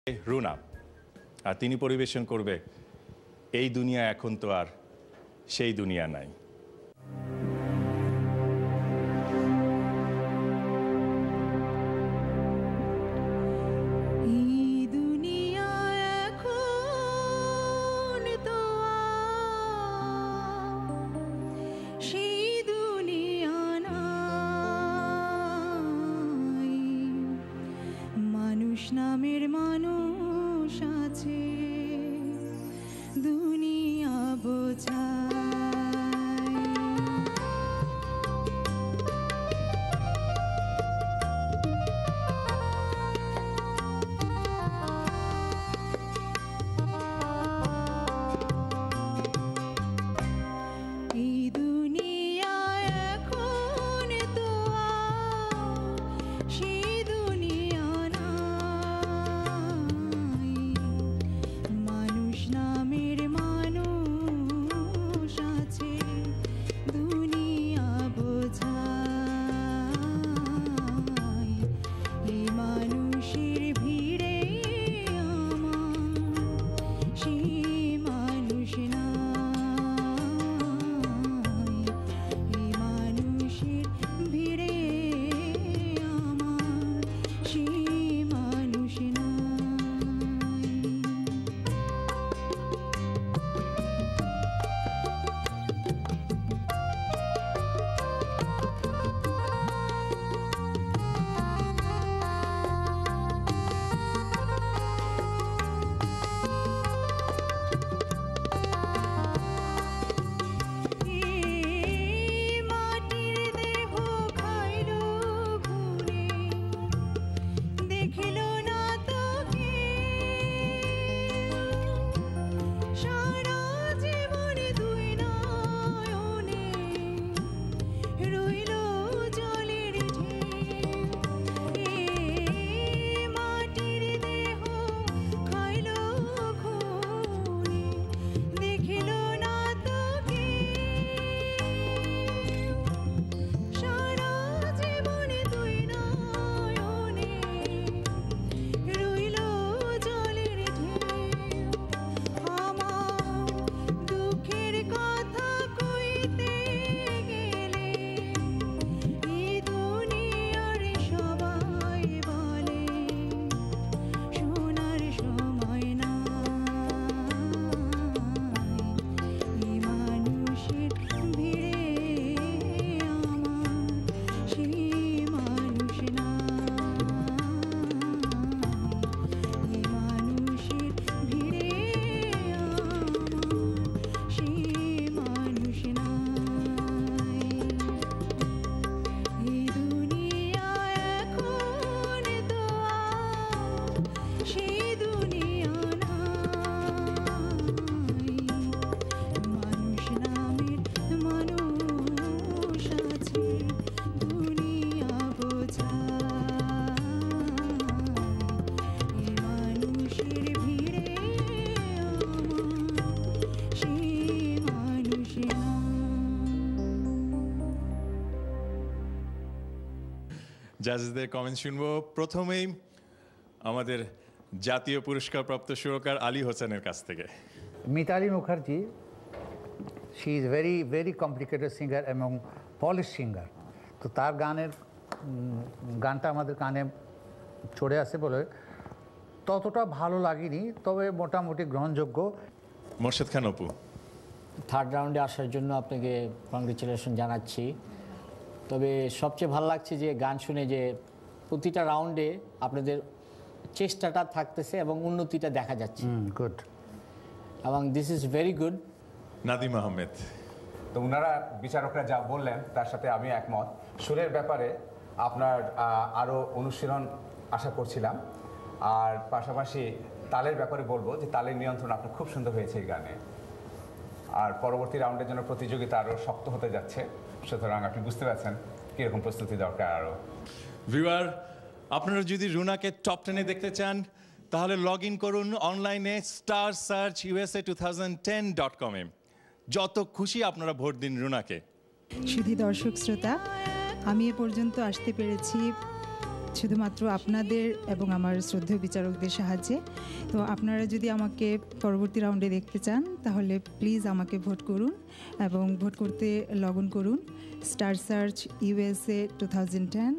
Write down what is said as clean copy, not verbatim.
রুনা, আর তিনি পরিবেশন করবে এই দুনিয়া এখন তো আর সেই দুনিয়া নাই। নামের মানুষ আছে দুনিয়া বোঝায়। এই দুনিয়া এখন তো সেই দুনিয়া নামের মানুষ আছে দুনিয়া বোঝায়। এই মানুষের ভিড়ে আমার সেই মানুষ নাই। এই মানুষের ভিড়ে আমার সেই মানুষ নাই। জাজেসদের কমেন্ট শুনবো। প্রথমেই আমাদের জাতীয় পুরস্কারপ্রাপ্ত সুরকার আলী হোসেনের কাছ থেকে। Mitali Mukherjee, she is very very complicated singer এবং পলিশ সিঙ্গার। তো তার গানটা আমাদের কানে চড়ে আসে বলে ততটা ভালো লাগেনি, তবে মোটামুটি গ্রহণযোগ্য। মোর্শেদ খান অপু, থার্ড রাউন্ডে আসার জন্য আপনাকে কংগ্রেচুলেশন জানাচ্ছি। তবে সবচেয়ে ভালো লাগছে যে গান শুনে যে প্রতিটা রাউন্ডে আপনাদের চেষ্টাটা থাকতেছে এবং উন্নতিটা দেখা যাচ্ছে। গুড, এবং this is very good. Nadeem Ahmed, তো ওনারা বিচারকরা যা বললেন তার সাথে আমি একমত। সুরের ব্যাপারে আপনার আরও অনুশীলন আশা করছিলাম, আর পাশাপাশি তালের ব্যাপারে বলবো যে তালের নিয়ন্ত্রণ আপনার খুব সুন্দর হয়েছে এই গানে। আর পরবর্তী রাউন্ডের জন্য প্রতিযোগিতা আরও শক্ত হতে যাচ্ছে, সুতরাং আপনি বুঝতে পারছেন কীরকম প্রস্তুতি দরকার আরও। ভিউয়ার, আপনারা যদি রুনাকে টপ 10-এ দেখতে চান তাহলে লগ ইন করুন অনলাইনে starsearchusa2010.com এ। যত খুশি আপনারা ভোট দিন রুনাকে। শুধু দর্শক শ্রোতা, আমি এ পর্যন্ত আসতে পেরেছি শুধুমাত্র আপনাদের এবং আমার শ্রদ্ধেয় বিচারকদের সাহায্যে। তো আপনারা যদি আমাকে পরবর্তী রাউন্ডে দেখতে চান তাহলে প্লিজ আমাকে ভোট করুন এবং ভোট করতে লগ ইন করুন starsearch USA2010.com।